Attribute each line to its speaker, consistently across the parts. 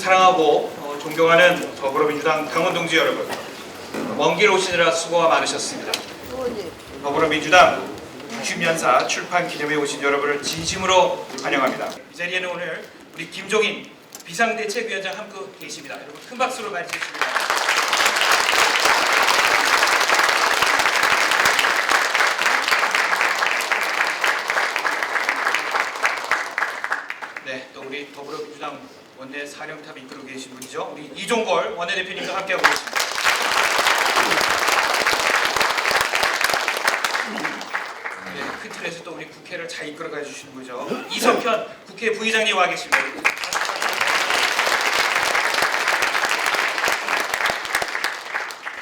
Speaker 1: 사랑하고 존경하는 더불어민주당 당원 동지 여러분, 먼 길 오시느라 수고가 많으셨습니다. 더불어민주당 60년사 출판 기념회에 오신 여러분을 진심으로 환영합니다. 이 자리에는 오늘 우리 김종인 비상대책위원장 함께 계십니다. 여러분 큰 박수로 맞이해 주십니다. 네, 또 우리 더불어민주당 원내 사령탑 이끌고 계신 분이죠. 우리 이종걸 원내대표님과 함께하고 계십니다. 네, 큰 틀에서 또 우리 국회를 잘 이끌어가 주시는 거죠. 이석현 국회 부의장님 와 계십니다.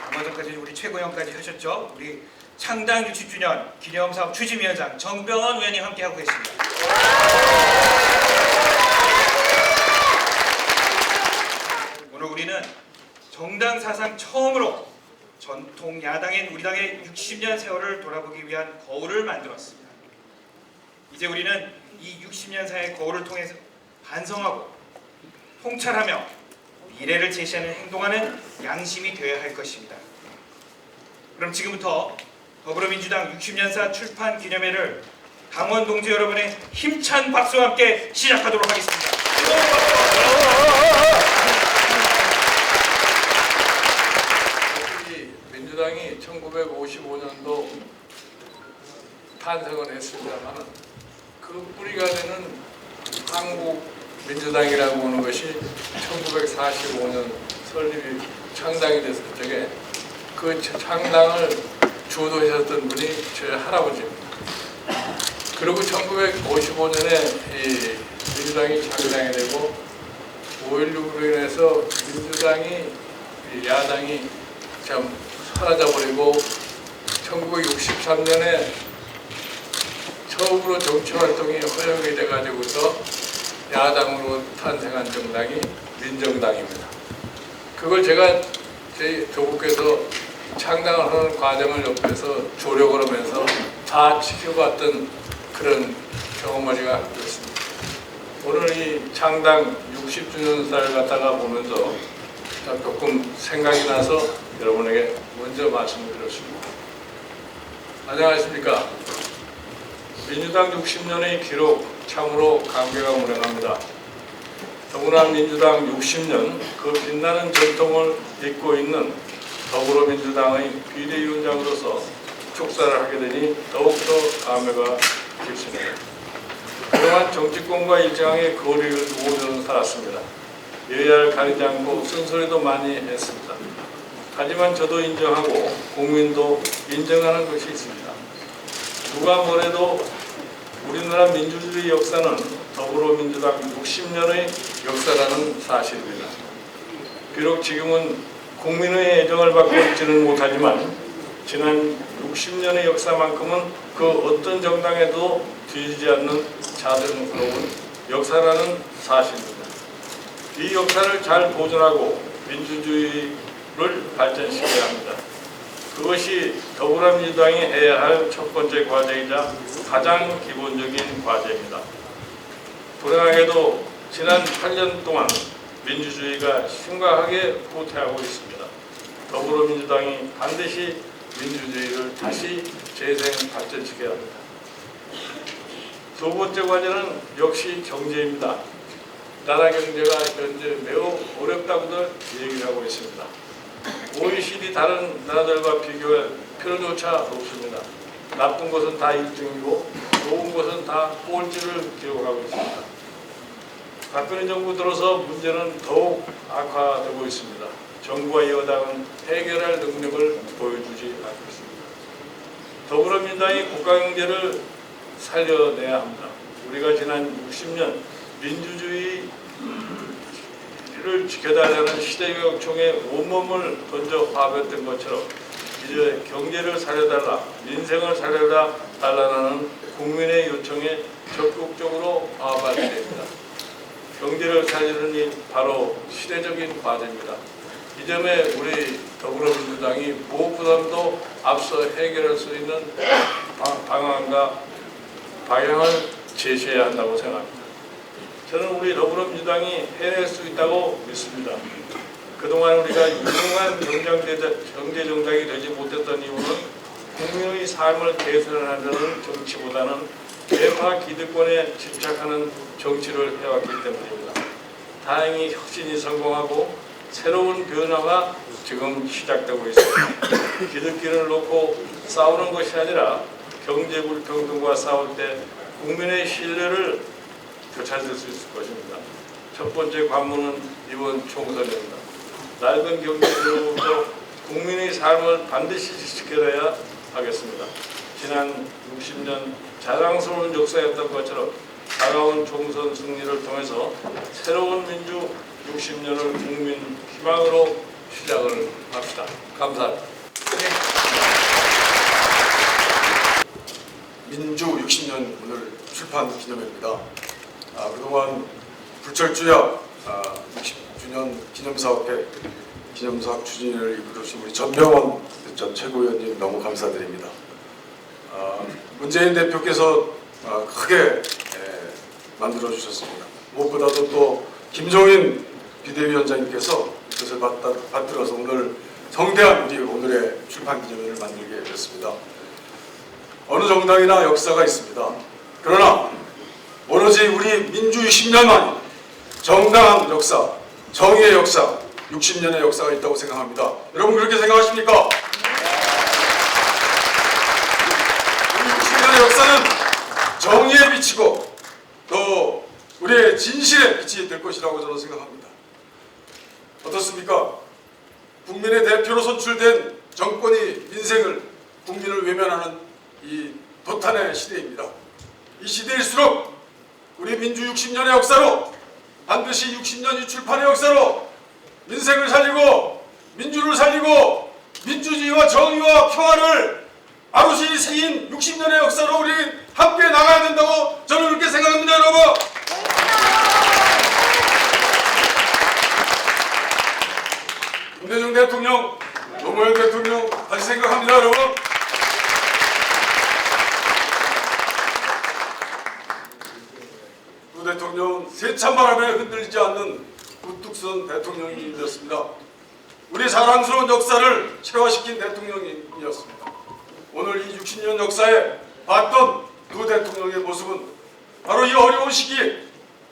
Speaker 1: 얼마 전까지 우리 최고위원까지 하셨죠. 우리 창당 60주년 기념사업 추진위원장 정병헌 의원님 함께하고 계십니다. 오늘 우리는 정당 사상 처음으로 전통 야당인 우리 당의 60년 세월을 돌아보기 위한 거울을 만들었습니다. 이제 우리는 이 60년사의 거울을 통해서 반성하고 통찰하며 미래를 제시하는 행동하는 양심이 되어야 할 것입니다. 그럼 지금부터 더불어민주당 60년사 출판 기념회를 당원 동지 여러분의 힘찬 박수와 함께 시작하도록 하겠습니다.
Speaker 2: 민주당이 1955년도 탄생을 했습니다만 그 뿌리가 되는 한국민주당이라고 하는 것이 1945년 설립이 창당이 됐을 적에 그 창당을 주도하셨던 분이 저희 할아버지입니다. 그리고 1955년에 이 민주당이 창당이 되고 5.16으로 인해서 민주당이 야당이 참 사라져버리고 1963년에 처음으로 정치활동이 허용이 돼가지고서 야당으로 탄생한 정당이 민정당입니다. 그걸 제가 저희 조국께서 창당을 하는 과정을 옆에서 조력을 하면서 다 지켜봤던 그런 경험머리가 있습니다. 오늘 이 창당 60주년사를 갖다가 보면서 조금 생각이 나서 여러분에게 먼저 말씀을 드렸습니다. 안녕하십니까. 민주당 60년의 기록 참으로 감개가 무량합니다. 더구나 민주당 60년 그 빛나는 전통을 잇고 있는 더불어민주당의 비대위원장으로서 축사를 하게 되니 더욱더 감회가 깊습니다. 그동안 정치권과 일정하게 거리를 두고 저는 살았습니다. 여야를 가리지 않고 쓴소리도 많이 했습니다. 하지만 저도 인정하고 국민도 인정하는 것이 있습니다. 누가 뭐래도 우리나라 민주주의 역사는 더불어민주당 60년의 역사라는 사실입니다. 비록 지금은 국민의 애정을 받고 있지는 못하지만 지난 60년의 역사만큼은 그 어떤 정당에도 뒤지지 않는 자랑스러운 역사라는 사실입니다. 이 역사를 잘 보존하고 민주주의를 발전시켜야 합니다. 그것이 더불어민주당이 해야 할 첫 번째 과제이자 가장 기본적인 과제입니다. 불행하게도 지난 8년 동안 민주주의가 심각하게 후퇴하고 있습니다. 더불어민주당이 반드시 민주주의를 다시 재생 발전시켜야 합니다. 두 번째 과제는 역시 경제입니다. 나라 경제가 현재 매우 어렵다고들 얘기를 하고 있습니다. OECD 다른 나라들과 비교할 필요조차 없습니다. 나쁜 것은 다 1등이고 좋은 것은 다 꼴찌를 기록하고 있습니다. 박근혜 정부 들어서 문제는 더욱 악화되고 있습니다. 정부와 여당은 해결할 능력을 보여주지 않고 있습니다. 더불어민주당이 국가경제를 살려내야 합니다. 우리가 지난 60년 민주주의를 지켜달라는 시대교육청에 온몸을 던져 화합했던 것처럼 이제 경제를 살려달라, 민생을 살려달라는 국민의 요청에 적극적으로 화합할 때입니다. 경제를 살리는 일 바로 시대적인 과제입니다. 이 점에 우리 더불어민주당이 무엇보다도 앞서 해결할 수 있는 방안과 방향을 제시해야 한다고 생각합니다. 저는 우리 더불어민주당이 해낼 수 있다고 믿습니다. 그동안 우리가 유능한 경제 정당이 되지 못했던 이유는 국민의 삶을 개선하려는 정치보다는 대파 기득권에 집착하는 정치를 해왔기 때문입니다. 다행히 혁신이 성공하고 새로운 변화가 지금 시작되고 있습니다. 기득권을 놓고 싸우는 것이 아니라 경제 불평등과 싸울 때 국민의 신뢰를 되찾을 수 있을 것입니다. 첫 번째 관문은 이번 총선입니다. 낡은 경제로부터 국민의 삶을 반드시 지켜내야 하겠습니다. 지난 60년 자랑스러운 역사였던 것처럼 다가온 총선 승리를 통해서 새로운 민주 60년을 국민 희망으로 시작을 합시다. 감사합니다.
Speaker 3: 민주 60년 오늘 출판 기념회입니다. 그동안 불철주야 60주년 기념사업회 기념사업 추진을 이끌으신 우리 전병원 전 최고위원님 너무 감사드립니다. 문재인 대표께서 크게 만들어 주셨습니다. 무엇보다도 또 김종인 비대위원장님께서 이것을 받들어서 오늘 성대한 우리 오늘의 출판 기념회를 만들게 됐습니다. 어느 정당이나 역사가 있습니다. 그러나 오로지 우리 민주 60년만 정당한 역사, 정의의 역사, 60년의 역사가 있다고 생각합니다. 여러분 그렇게 생각하십니까? 우리 60년의 역사는 정의에 비치고 또 우리의 진실에 빛이 될 것이라고 저는 생각합니다. 어떻습니까? 국민의 대표로 선출된 정권이 민생을, 국민을 외면하는 이 도탄의 시대입니다. 이 시대일수록 우리 민주 60년의 역사로 반드시 60년 이 출판의 역사로 민생을 살리고 민주를 살리고 민주주의와 정의와 평화를 아루시 새긴 60년의 역사로 우리 함께 나가야 된다고 저는 그렇게 생각합니다. 여러분 김대중 대통령, 노무현 대통령 다시 생각합니다. 여러분 두 대통령은 세찬 바람에 흔들리지 않는 우뚝선 대통령이었습니다. 우리 자랑스러운 역사를 체화시킨 대통령이었습니다. 오늘 이 60년 역사에 봤던 두 대통령의 모습은 바로 이 어려운 시기에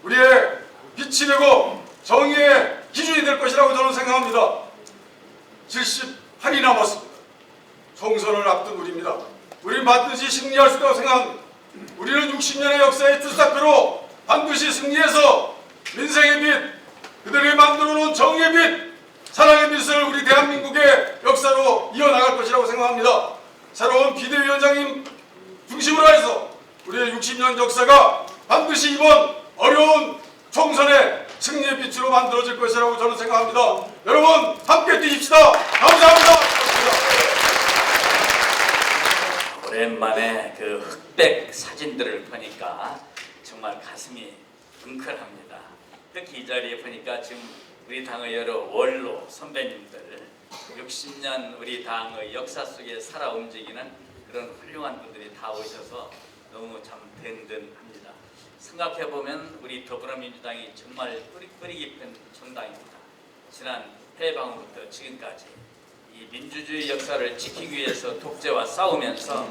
Speaker 3: 우리의 빛이 되고 정의의 기준이 될 것이라고 저는 생각합니다. 78이 남았습니다. 총선을 앞둔 우리입니다. 우리는 반드시 승리할 수 있다고 생각합니다. 우리는 60년의 역사의 출사표로 반드시 승리해서 민생의 빛, 그들이 만들어놓은 정의의 빛, 사랑의 빛을 우리 대한민국의 역사로 이어나갈 것이라고 생각합니다. 새로운 비대위원장님 중심으로 해서 우리의 60년 역사가 반드시 이번 어려운 총선의 승리의 빛으로 만들어질 것이라고 저는 생각합니다. 여러분 함께 뛰십시다. 감사합니다.
Speaker 4: 오랜만에 그 흑백 사진들을 보니까 정말 가슴이 뭉클합니다. 특히 이 자리에 보니까 지금 우리 당의 여러 원로 선배님들 60년 우리 당의 역사 속에 살아 움직이는 그런 훌륭한 분들이 다 오셔서 너무 참 든든합니다. 생각해보면 우리 더불어민주당이 정말 뿌리 깊은 정당입니다. 지난 해방부터 지금까지 이 민주주의 역사를 지키기 위해서 독재와 싸우면서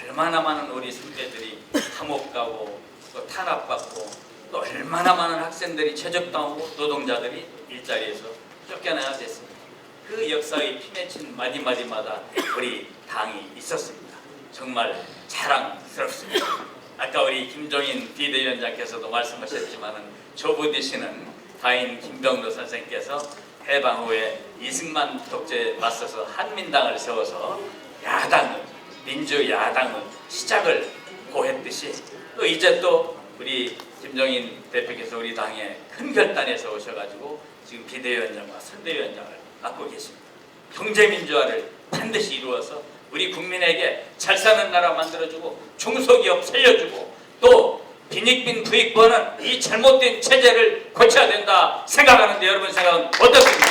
Speaker 4: 얼마나 많은 우리 선배들이 감옥 가고 또 탄압받고 또 얼마나 많은 학생들이 최적당하고 노동자들이 일자리에서 쫓겨나야 됐습니다. 그 역사의 피맺힌 마디마디마다 우리 당이 있었습니다. 정말 자랑스럽습니다. 아까 우리 김종인 비대위원장께서도 말씀하셨지만은 조부디시는 가인 김병도 선생께서 해방 후에 이승만 독재에 맞서서 한민당을 세워서 야당은 민주야당은 시작을 고했듯이 또 이제 또 우리 김종인 대표께서 우리 당에 큰 결단에서 오셔가지고 지금 비대위원장과 선대위원장을 맡고 계십니다. 경제민주화를 반드시 이루어서 우리 국민에게 잘 사는 나라 만들어주고 중소기업 살려주고 또 빈익빈 부익부는 이 잘못된 체제를 고쳐야 된다 생각하는데 여러분 생각은 어떻습니까?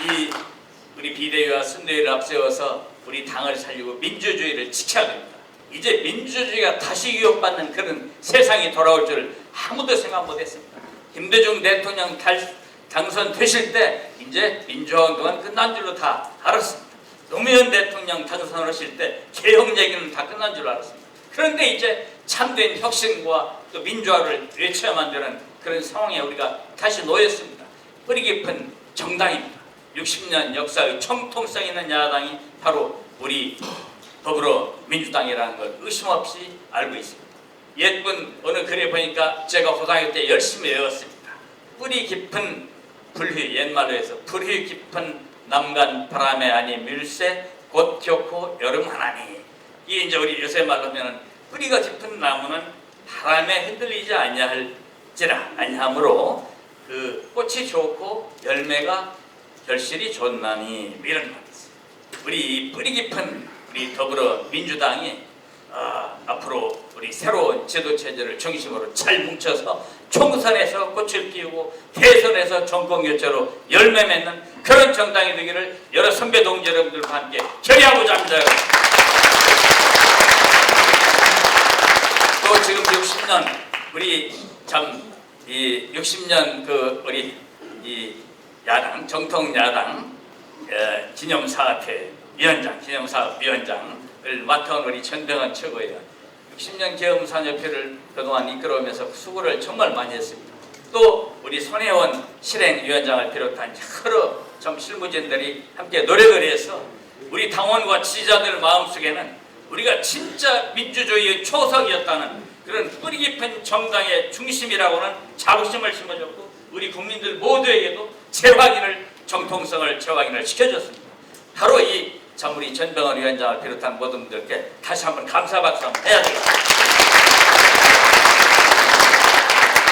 Speaker 4: 이 우리 비대위와 선대위를 앞세워서 우리 당을 살리고 민주주의를 지켜야 됩니다. 이제 민주주의가 다시 위협받는 그런 세상이 돌아올 줄 아무도 생각 못했습니다. 김대중 대통령 당선되실 때 이제 민주화운동은 끝난 줄로 다 알았습니다. 노무현 대통령 당선하실 때 개혁 얘기는 다 끝난 줄 알았습니다. 그런데 이제 참된 혁신과 또 민주화를 외쳐야만 되는 그런 상황에 우리가 다시 놓였습니다. 뿌리 깊은 정당입니다. 60년 역사의 청통성 있는 야당이 바로 우리 더불어민주당이라는 걸 의심 없이 알고 있습니다. 예쁜 어느 글에 보니까 제가 고등학교 때 열심히 외웠습니다. 뿌리 깊은 불휘, 옛말로 해서 불휘 깊은 남간 바람에 아니 밀새 곧 좋고 여름 하나니. 이게 이제 우리 요새 말로 하면은 뿌리가 깊은 나무는 바람에 흔들리지 아니하므로 그 꽃이 좋고 열매가 결실이 좋나니 이런 말이죠. 우리 뿌리 깊은 우리 더불어민주당이 앞으로 우리 새로운 제도 체제를 중심으로 잘 뭉쳐서 총선에서 꽃을 피우고 대선에서 정권 교체로 열매 맺는 그런 정당이 되기를 여러 선배 동지 여러분들과 함께 결의하고자 합니다. 또 지금 60년 우리 참 이 60년 그 우리 이 야당 정통 야당 기념사업회 위원장 기념사업위원장을 맡아온 우리 전병헌 최고위원 60년 계엄산협회를 그동안 이끌어오면서 수고를 정말 많이 했습니다. 또 우리 손혜원 실행위원장을 비롯한 여러 좀 실무진들이 함께 노력을 해서 우리 당원과 지지자들 마음속에는 우리가 진짜 민주주의의 초석이었다는 그런 뿌리 깊은 정당의 중심이라고는 자부심을 심어줬고 우리 국민들 모두에게도 재확인을 정통성을 재확인을 시켜줬습니다. 바로 이 참 우리 전병헌 위원장을 비롯한 모든 분들께 다시 한번 감사 박수 한번 해야 되겠습니다.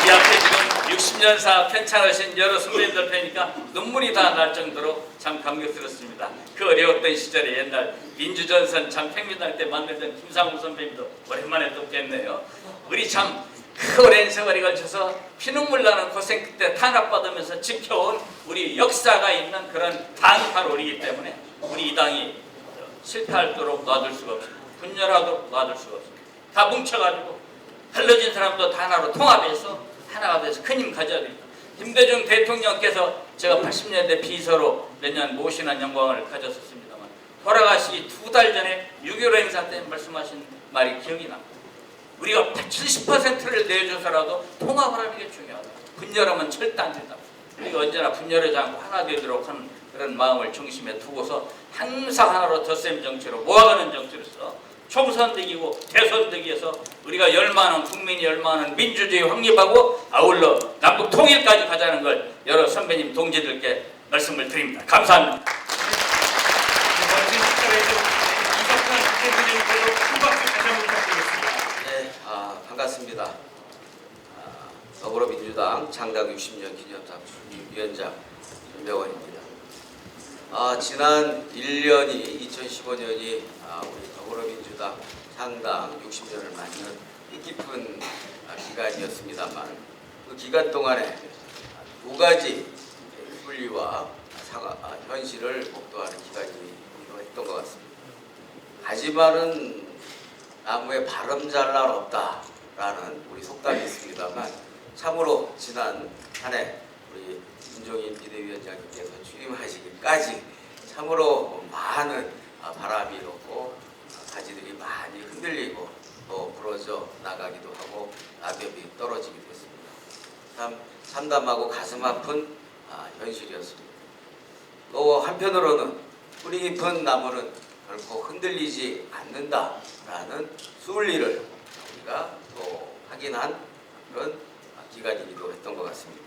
Speaker 4: 이 앞에 지금 60년사 편찬하신 여러 선배님들 뵈니까 눈물이 다 날 정도로 참 감격스럽습니다. 그 어려웠던 시절에 옛날 민주전선 참 팽민할 때 만들던 김상우 선배님도 오랜만에 또 뵙네요. 우리 참 그 오랜 세월이 걸쳐서 피눈물 나는 고생 끝에 탄압받으면서 지켜온 우리 역사가 있는 그런 당이 바로 우리이기 때문에 우리 이 당이 실패하도록 놔둘 수가 없습니다. 분열하도록 놔둘 수가 없습니다. 다 뭉쳐가지고 흘러진 사람도 다 하나로 통합해서 하나가 돼서 큰 힘 가져야 됩니다. 김대중 대통령께서 제가 80년대 비서로 몇 년 모시는 영광을 가졌었습니다만 돌아가시기 2달 전에 6.15 행사 때 말씀하신 말이 기억이 납니다. 우리가 70%를 내줘서라도 통합을 하는 게 중요하다. 분열하면 절대 안 된다. 우리가 언제나 분열하지 않고 하나 되도록 하는 그런 마음을 중심에 두고서 항상 하나로 덧셈 정치로 모아가는 정치로서 총선되기고 대선되기에서 우리가 열망하는 국민이 열망하는 민주주의 확립하고 아울러 남북 통일까지 가자는 걸 여러 선배님 동지들께 말씀을 드립니다. 감사합니다.
Speaker 1: 멋진 식사에서 이석환 대표님께도 큰 박수 다시 한번 부탁드리겠습니다.
Speaker 5: 네, 반갑습니다. 더불어민주당 창당 60년 기념사 위원장 전병헌입니다. 지난 1년이 2015년이 우리 더불어민주당 창당 60년을 맞는 뜻깊은 기간이었습니다만 그 기간 동안에 두 가지 분리와 현실을 목도하는 기간이기도 했던 것 같습니다. 하지만은 나무에 바람 잘 날 없다라는 우리 속담이 있습니다만 참으로 지난 한 해 우리 김종인 비대위원장님께서 취임하시기까지 참으로 많은 바람이 일었고 가지들이 많이 흔들리고 또 부러져 나가기도 하고 낙엽이 떨어지기도 했습니다. 참 참담하고 가슴 아픈 현실이었습니다. 또 한편으로는 뿌리 깊은 나무는 결코 흔들리지 않는다라는 순리를 우리가 또 확인한 그런 기간이기도 했던 것 같습니다.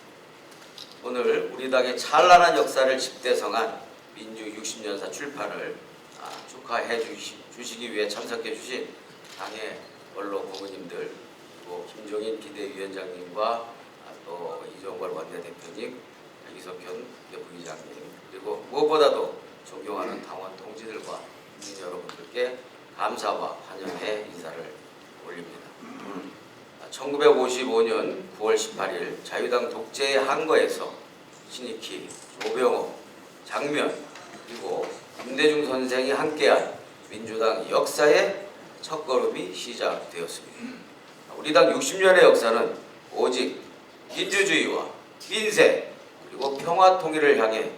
Speaker 5: 오늘 우리 당의 찬란한 역사를 집대성한 민주 60년사 출판을 축하해 주시기 위해 참석해 주신 당의 원로 고모님들, 그리고 김종인 비대위원장님과 또 이종걸 원내대표님, 이석현 부의장님, 그리고 무엇보다도 존경하는 당원 동지들과 국민 여러분들께 감사와 환영의 인사를 올립니다. 1955년 9월 18일 자유당 독재의 한거에서 신익희, 조병호, 장면 그리고 김대중 선생이 함께한 민주당 역사의 첫걸음이 시작되었습니다. 우리 당 60년의 역사는 오직 민주주의와 민생 그리고 평화 통일을 향해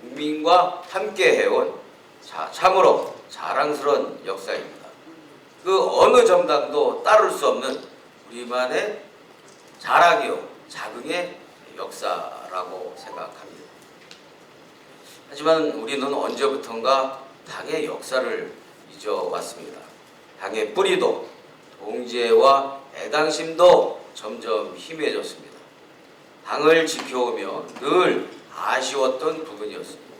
Speaker 5: 국민과 함께 해온 참으로 자랑스러운 역사입니다. 그 어느 정당도 따를 수 없는 우리만의 자랑이요 자긍의 역사라고 생각합니다. 하지만 우리는 언제부턴가 당의 역사를 잊어왔습니다. 당의 뿌리도 동지애와 애당심도 점점 희미해졌습니다. 당을 지켜오며 늘 아쉬웠던 부분이었습니다.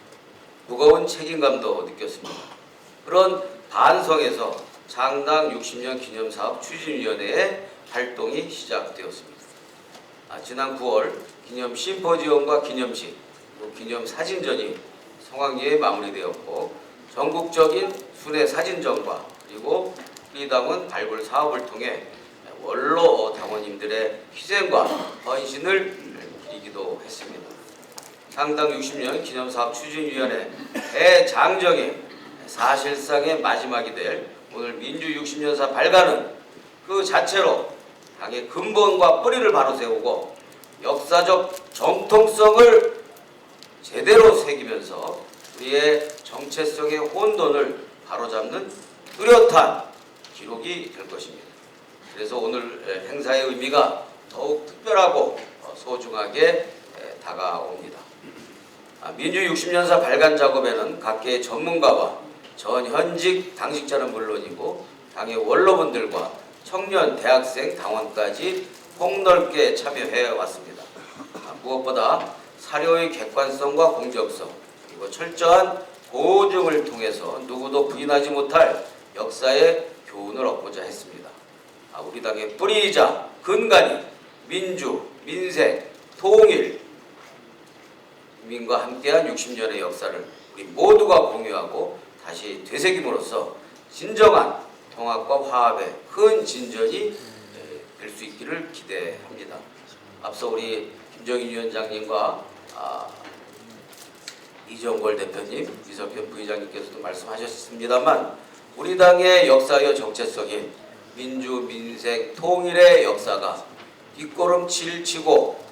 Speaker 5: 무거운 책임감도 느꼈습니다. 그런 반성에서 창당 60년 기념사업 추진위원회의 활동이 시작되었습니다. 지난 9월 기념 심포지엄과 기념식, 그리고 기념 사진전이 성황리에 마무리되었고 전국적인 순회 사진전과 그리고 우리당원 발굴 사업을 통해 원로 당원님들의 희생과 헌신을 기리기도 했습니다. 창당 60년 기념사업 추진위원회 대장정의 사실상의 마지막이 될 오늘 민주 60년사 발간은 그 자체로 당의 근본과 뿌리를 바로 세우고 역사적 정통성을 제대로 새기면서 우리의 정체성의 혼돈을 바로잡는 뚜렷한 기록이 될 것입니다. 그래서 오늘 행사의 의미가 더욱 특별하고 소중하게 다가옵니다. 민주 60년사 발간 작업에는 각계의 전문가와 전현직 당직자는 물론이고 당의 원로분들과 청년, 대학생, 당원까지 폭넓게 참여해 왔습니다. 무엇보다 사료의 객관성과 공정성 그리고 철저한 고증을 통해서 누구도 부인하지 못할 역사의 교훈을 얻고자 했습니다. 우리 당의 뿌리이자 근간이 민주, 민생, 통일, 국민과 함께한 60년의 역사를 우리 모두가 공유하고 다시 되새김으로써 진정한 통합과 화합의 큰 진전이 될 수 있기를 기대합니다. 앞서 우리 김정인 위원장님과 이정걸 대표님, 이석현 부의장님께서도 말씀하셨습니다만 우리 당의 역사의 정체성인 민주, 민생, 통일의 역사가 뒷걸음질 치고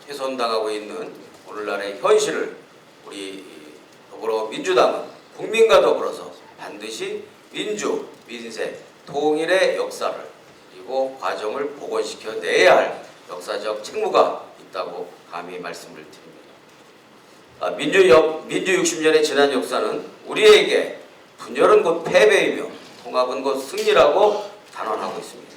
Speaker 5: 훼손당하고 있는 오늘날의 현실을 우리 더불어민주당은 국민과 더불어서 반드시 민주, 민생, 통일의 역사를 그리고 과정을 복원시켜 내야 할 역사적 책무가 있다고 감히 말씀을 드립니다. 민주 60년의 지난 역사는 우리에게 분열은 곧 패배이며 통합은 곧 승리라고 단언하고 있습니다.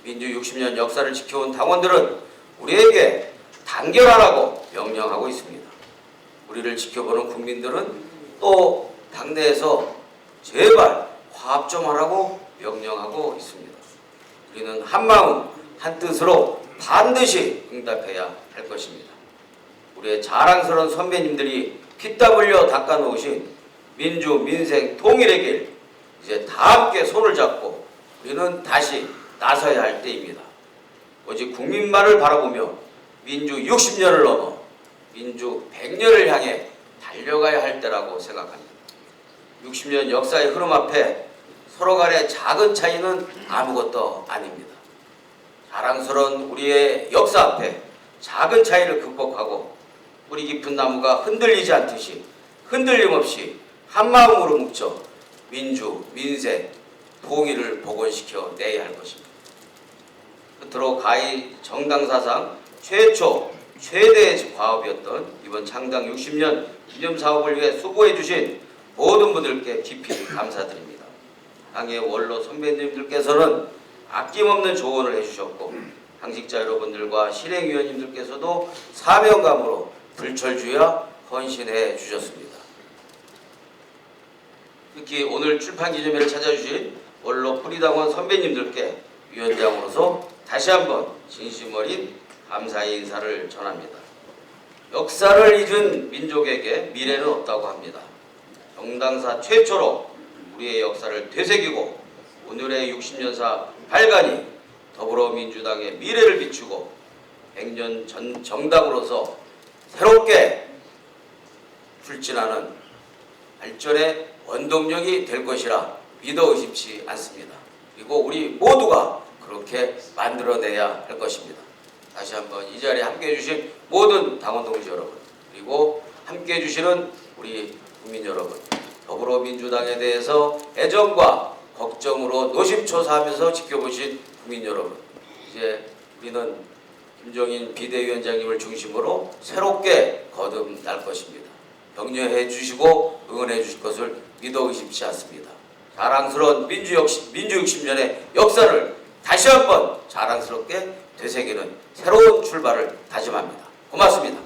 Speaker 5: 민주 60년 역사를 지켜온 당원들은 우리에게 단결하라고 명령하고 있습니다. 우리를 지켜보는 국민들은 또 당내에서 제발 화합 좀 하라고 명령하고 있습니다. 우리는 한마음 한뜻으로 반드시 응답해야 할 것입니다. 우리의 자랑스러운 선배님들이 피땀 흘려 닦아놓으신 민주, 민생, 통일의 길 이제 다 함께 손을 잡고 우리는 다시 나서야 할 때입니다. 오직 국민만을 바라보며 민주 60년을 넘어 민주 100년을 향해 달려가야 할 때라고 생각합니다. 60년 역사의 흐름 앞에 서로 간의 작은 차이는 아무것도 아닙니다. 자랑스러운 우리의 역사 앞에 작은 차이를 극복하고 뿌리 깊은 나무가 흔들리지 않듯이 흔들림 없이 한마음으로 뭉쳐 민주, 민생, 통일을 복원시켜 내야 할 것입니다. 끝으로 가히 정당사상 최대의 과업이었던 이번 창당 60년 기념사업을 위해 수고해 주신 모든 분들께 깊이 감사드립니다. 당의 원로 선배님들께서는 아낌없는 조언을 해주셨고 당직자 여러분들과 실행위원님들께서도 사명감으로 불철주야 헌신해 주셨습니다. 특히 오늘 출판기념회를 찾아주신 원로 뿌리당원 선배님들께 위원장으로서 다시 한번 진심 어린 감사의 인사를 전합니다. 역사를 잊은 민족에게 미래는 없다고 합니다. 정당사 최초로 우리의 역사를 되새기고 오늘의 60년사 발간이 더불어민주당의 미래를 비추고 100년 전 정당으로서 새롭게 출진하는 발전의 원동력이 될 것이라 믿어 의심치 않습니다. 그리고 우리 모두가 그렇게 만들어내야 할 것입니다. 다시 한번 이 자리에 함께해 주신 모든 당원 동지 여러분, 그리고 함께해 주시는 우리 국민 여러분, 더불어민주당에 대해서 애정과 걱정으로 노심초사하면서 지켜보신 국민 여러분, 이제 우리는 김종인 비대위원장님을 중심으로 새롭게 거듭날 것입니다. 격려해 주시고 응원해 주실 것을 믿어 의심치 않습니다. 자랑스러운 민주 60년의 역사를 다시 한번 자랑스럽게 되새기는 새로운 출발을 다짐합니다. 고맙습니다.